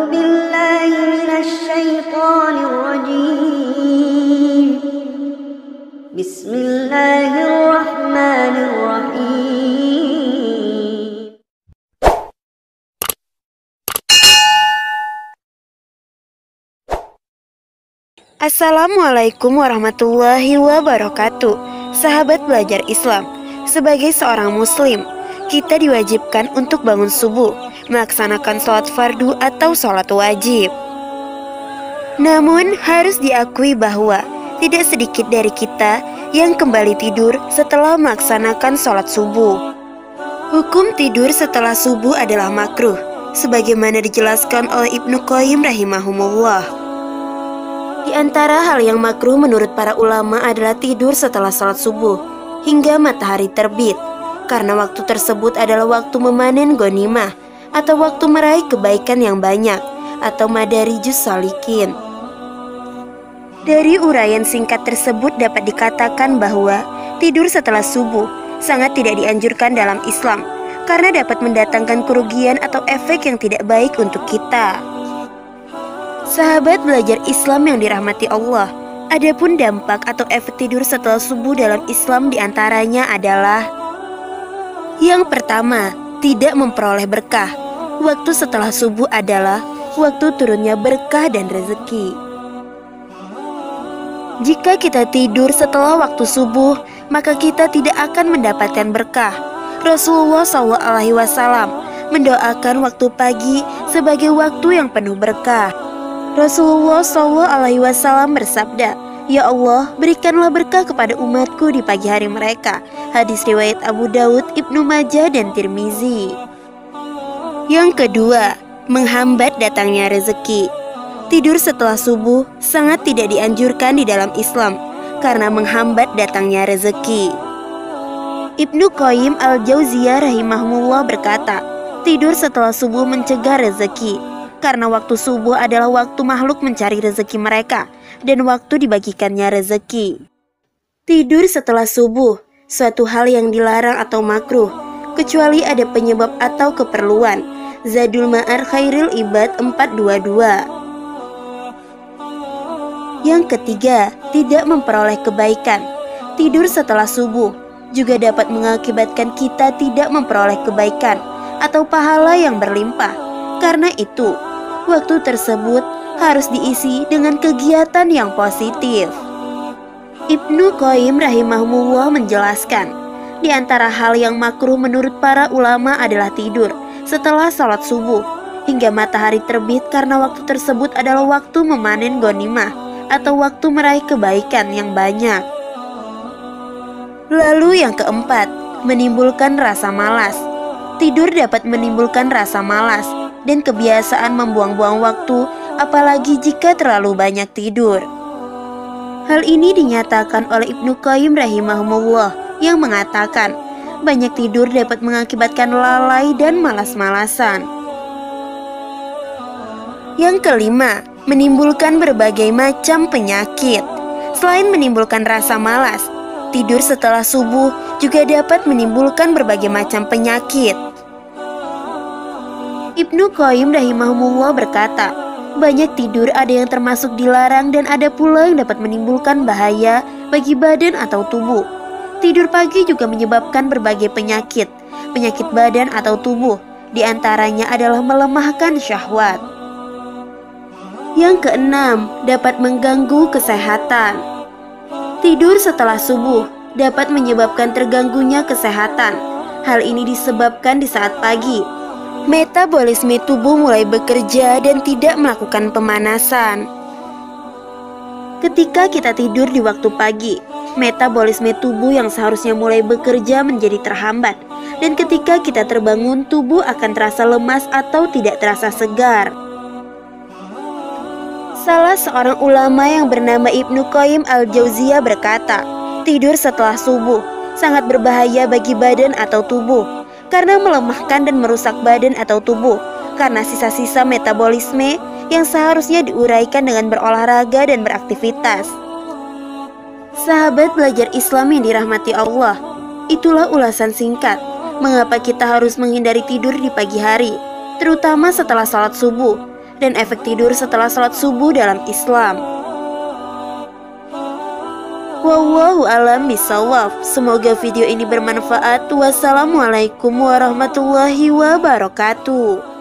بالله من الشيطان الرجيم بسم الله الرحمن الرحيم Assalamualaikum warahmatullahi wabarakatuh. Sahabat belajar Islam, sebagai seorang muslim, kita diwajibkan untuk bangun subuh, melaksanakan sholat fardu atau sholat wajib. Namun harus diakui bahwa tidak sedikit dari kita yang kembali tidur setelah melaksanakan sholat subuh. Hukum tidur setelah subuh adalah makruh, sebagaimana dijelaskan oleh Ibnu Qayyim rahimahumullah. Di antara hal yang makruh menurut para ulama adalah tidur setelah sholat subuh hingga matahari terbit, karena waktu tersebut adalah waktu memanen ghanimah atau waktu meraih kebaikan yang banyak atau madarijus sholihin. Dari uraian singkat tersebut dapat dikatakan bahwa tidur setelah subuh sangat tidak dianjurkan dalam Islam, karena dapat mendatangkan kerugian atau efek yang tidak baik untuk kita. Sahabat belajar Islam yang dirahmati Allah, adapun dampak atau efek tidur setelah subuh dalam Islam diantaranya adalah: yang pertama, tidak memperoleh berkah. Waktu setelah subuh adalah waktu turunnya berkah dan rezeki. Jika kita tidur setelah waktu subuh, maka kita tidak akan mendapatkan berkah. Rasulullah SAW mendoakan waktu pagi sebagai waktu yang penuh berkah. Rasulullah SAW bersabda, "Ya Allah, berikanlah berkah kepada umatku di pagi hari mereka." Hadis riwayat Abu Daud, Ibnu Majah, dan Tirmizi. Yang kedua, menghambat datangnya rezeki. Tidur setelah subuh sangat tidak dianjurkan di dalam Islam, karena menghambat datangnya rezeki. Ibnu Qayyim al-Jauziyah rahimahullah berkata, tidur setelah subuh mencegah rezeki, karena waktu subuh adalah waktu makhluk mencari rezeki mereka dan waktu dibagikannya rezeki. Tidur setelah subuh suatu hal yang dilarang atau makruh, kecuali ada penyebab atau keperluan. Zadul Ma'ad Khairul Ibad 422. Yang ketiga, tidak memperoleh kebaikan. Tidur setelah subuh juga dapat mengakibatkan kita tidak memperoleh kebaikan atau pahala yang berlimpah. Karena itu, waktu tersebut harus diisi dengan kegiatan yang positif. Ibnu Qayyim rahimahullah menjelaskan, di antara hal yang makruh menurut para ulama adalah tidur setelah sholat subuh hingga matahari terbit, karena waktu tersebut adalah waktu memanen ghanimah atau waktu meraih kebaikan yang banyak. Lalu yang keempat, menimbulkan rasa malas. Tidur dapat menimbulkan rasa malas dan kebiasaan membuang-buang waktu, apalagi jika terlalu banyak tidur. Hal ini dinyatakan oleh Ibnu Qayyim rahimahumullah yang mengatakan, banyak tidur dapat mengakibatkan lalai dan malas-malasan. Yang kelima, menimbulkan berbagai macam penyakit. Selain menimbulkan rasa malas, tidur setelah subuh juga dapat menimbulkan berbagai macam penyakit. Ibnu Qayyim rahimahumullah berkata, banyak tidur ada yang termasuk dilarang dan ada pula yang dapat menimbulkan bahaya bagi badan atau tubuh. Tidur pagi juga menyebabkan berbagai penyakit badan atau tubuh, diantaranya adalah melemahkan syahwat. Yang keenam, dapat mengganggu kesehatan. Tidur setelah subuh dapat menyebabkan terganggunya kesehatan. Hal ini disebabkan di saat pagi metabolisme tubuh mulai bekerja dan tidak melakukan pemanasan. Ketika kita tidur di waktu pagi, metabolisme tubuh yang seharusnya mulai bekerja menjadi terhambat, dan ketika kita terbangun, tubuh akan terasa lemas atau tidak terasa segar. Salah seorang ulama yang bernama Ibnu Qayyim al-Jauziyah berkata, tidur setelah subuh sangat berbahaya bagi badan atau tubuh, karena melemahkan dan merusak badan atau tubuh, karena sisa-sisa metabolisme yang seharusnya diuraikan dengan berolahraga dan beraktivitas. Sahabat belajar Islam yang dirahmati Allah, itulah ulasan singkat mengapa kita harus menghindari tidur di pagi hari, terutama setelah sholat subuh. dan efek tidur setelah sholat subuh dalam Islam. Wallahu a'lam bishawab. Semoga video ini bermanfaat. Wassalamualaikum warahmatullahi wabarakatuh.